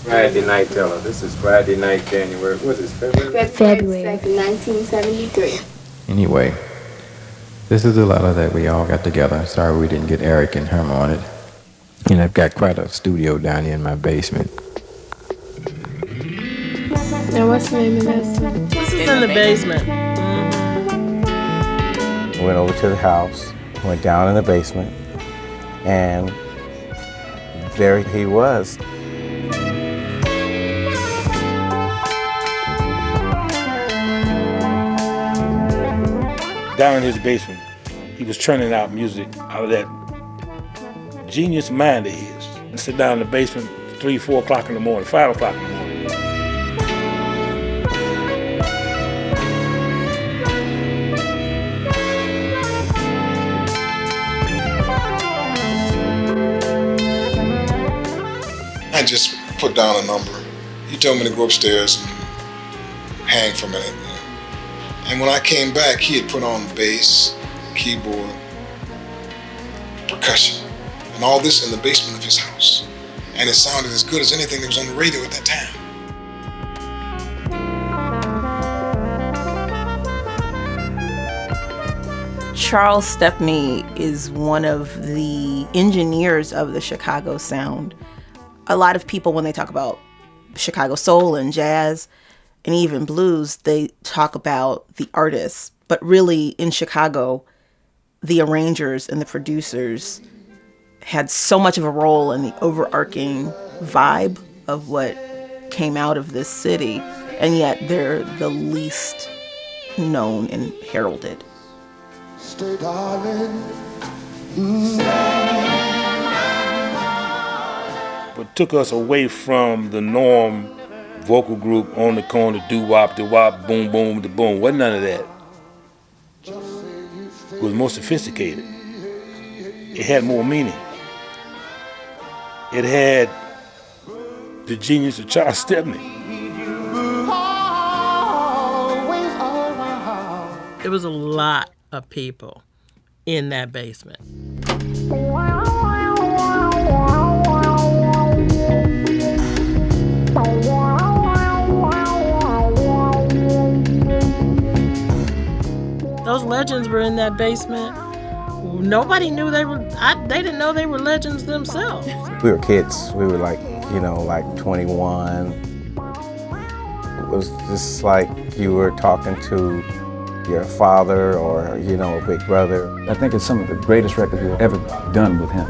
Friday night, tell her. This is Friday night, January. What is this, February? February 1973. Anyway, this is the letter that we all got together. Sorry we didn't get Eric and Herm on it. And I've got quite a studio down here in my basement. Now, what's the name of this? This is in the basement. Went over to the house, went down in the basement, and there he was. Down in his basement, he was churning out music out of that genius mind of his. And sit down in the basement 3, 4 o'clock in the morning, 5 o'clock in the morning. I just put down a number. He told me to go upstairs and hang for a minute. And when I came back, he had put on bass, keyboard, percussion, and all this in the basement of his house. And it sounded as good as anything that was on the radio at that time. Charles Stepney is one of the engineers of the Chicago sound. A lot of people, when they talk about Chicago soul and jazz and even blues, they talk about the artists. But really, in Chicago, the arrangers and the producers had so much of a role in the overarching vibe of what came out of this city, and yet they're the least known and heralded. Stay, darling. But took us away from the norm vocal group on the corner, doo-wop, boom, boom, the boom. Wasn't none of that. It was more sophisticated. It had more meaning. It had the genius of Charles Stepney. There was a lot of people in that basement. Those legends were in that basement. Nobody knew they were, they didn't know they were legends themselves. We were kids. We were like 21. It was just like you were talking to your father or, a big brother. I think it's some of the greatest records we've ever done with him.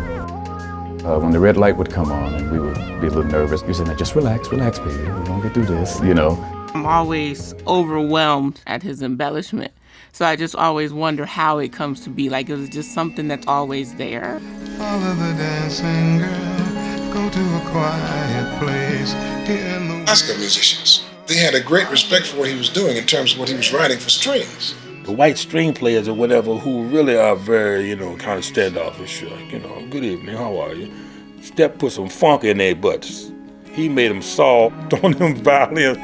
When the red light would come on and we would be a little nervous, you said, just relax, baby, we're gonna get through this, I'm always overwhelmed at his embellishment. So I just always wonder how it comes to be. Like, it was just something that's always there. Follow the dancing girl, go to a quiet place. Oscar musicians, they had a great respect for what he was doing in terms of what he was writing for strings. The white string players or whatever who really are very, kind of standoffish, good evening, how are you? Step put some funk in their butts. He made them soft on them violins.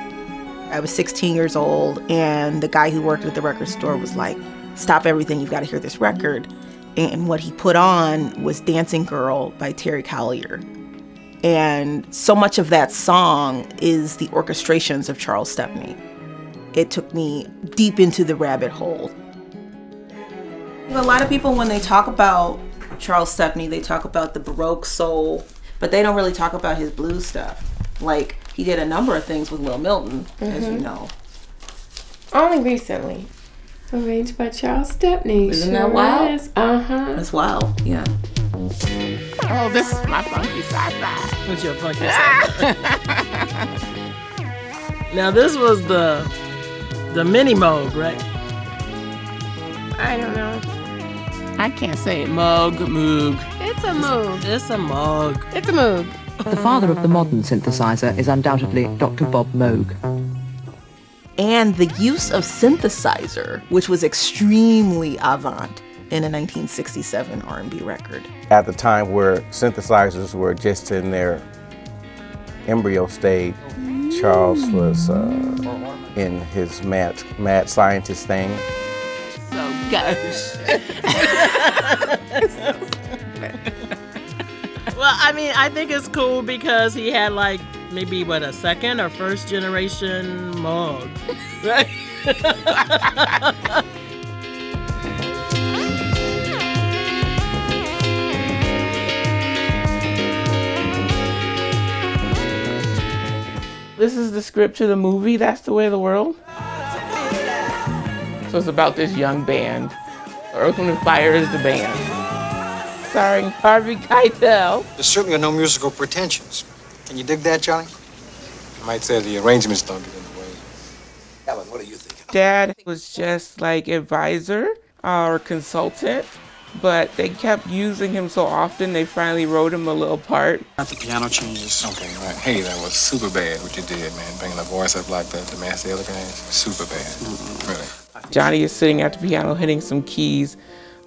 I was 16 years old, and the guy who worked at the record store was like, stop everything, you've got to hear this record. And what he put on was Dancing Girl by Terry Callier. And so much of that song is the orchestrations of Charles Stepney. It took me deep into the rabbit hole. A lot of people, when they talk about Charles Stepney, they talk about the Baroque soul, but they don't really talk about his blues stuff. Like, he did a number of things with Will Milton, as you know. Only recently. Arranged by Charles Stepney. Isn't that wild? Uh-huh. That's wild, yeah. Oh, this is my funky sci-fi. What's your funky sci-fi? Now, this was the mini Moog, right? I don't know. I can't say it. Moog. It's a Moog. It's a Moog. It's a Moog. The father of the modern synthesizer is undoubtedly Dr. Bob Moog. And the use of synthesizer, which was extremely avant in a 1967 R&B record. At the time where synthesizers were just in their embryo stage, Charles was in his mad scientist thing. So gosh. Well, I mean, I think it's cool because he had like maybe what, a second or first generation Moog, right? This is the script to the movie, That's the Way of the World. So it's about this young band. Earth, Wind & Fire is the band. Starring Harvey Keitel. There certainly are no musical pretensions. Can you dig that, Johnny? I might say the arrangements don't get in the way. Helen, what do you think? Dad was just like advisor or consultant, but they kept using him so often they finally wrote him a little part. Not the piano changes. Okay, right. Hey, that was super bad what you did, man. Bringing the voice up like that to match the other guys. Super bad. Really. Johnny is sitting at the piano hitting some keys.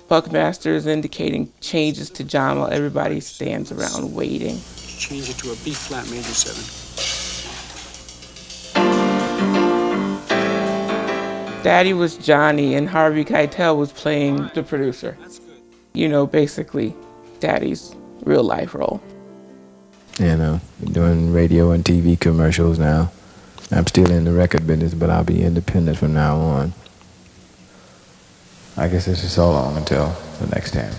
Buckmaster is indicating changes to John while everybody stands around waiting. Change it to a B flat major 7. Daddy was Johnny and Harvey Keitel was playing the producer. You know, basically Daddy's real life role. Doing radio and TV commercials now. I'm still in the record business, but I'll be independent from now on. I guess it's just so long until the next time.